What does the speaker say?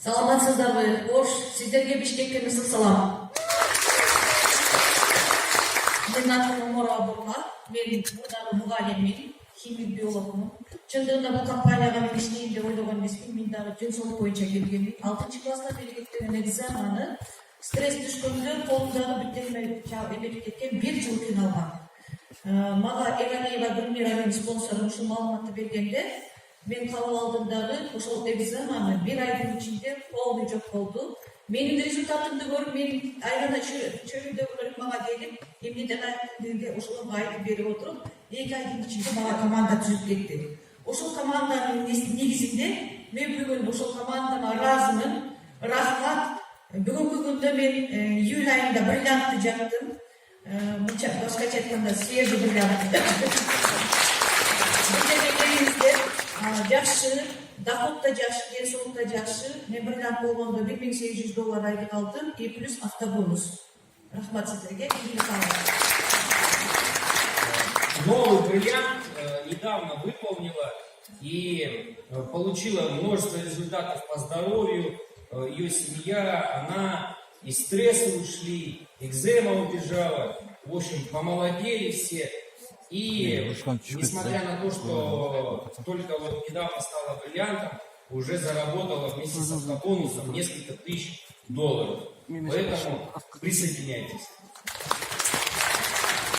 Саламатсыздарбы? Ош, сиздерге Бишкектен ысык салам. Менин атым Мора Бурма, мен мурдагы мугалиммин, химик биологмун. Чындыгында бул компанияга мен иштейин деп ойлогон эмесмин. Мен дагы жөн согук боюнча келгенмин. 6-класста белгилеген экзамени стресс түшкөндө колумдагы бүттенме эметип кеткен 1 жыл кыйналган. Мага Эгалиева Гүлмира менин спонсорум ушул маалыматты бергенде, мен кабыл алдым дагы ошол экзамени 1 айдын ичинде полный жок болду. Менин результатымды көрүп, мен айрана чөйрөдөгүлөр мага келип, эмнеден айтып ошолорго айтып берип отуруп, 2 айдын ичинде мага команда түзүп кетти. Ошол команданын негизинде мен бүгүн ошол командама ыраазымын. Рахмат. Бүгүнкү күндө мен июль айында бриллиантты жактым. Башкача айтканда свежий бриллиант. Билдиргениңиздер жакшы, доход да жакшы, ден соолук да жакшы. Мен бриллиант болгондо $1800 айлык алдым и плюс автобонус. Рахмат сиздерге. Новый бриллиант недавно выполнила и получила множество результатов по здоровью. Ее семья, она из стресса ушли, экзема убежала. В общем, помолодели все. И несмотря на то, что только вот недавно стала бриллиантом, уже заработала вместе с автобонусом несколько тысяч $. Поэтому присоединяйтесь.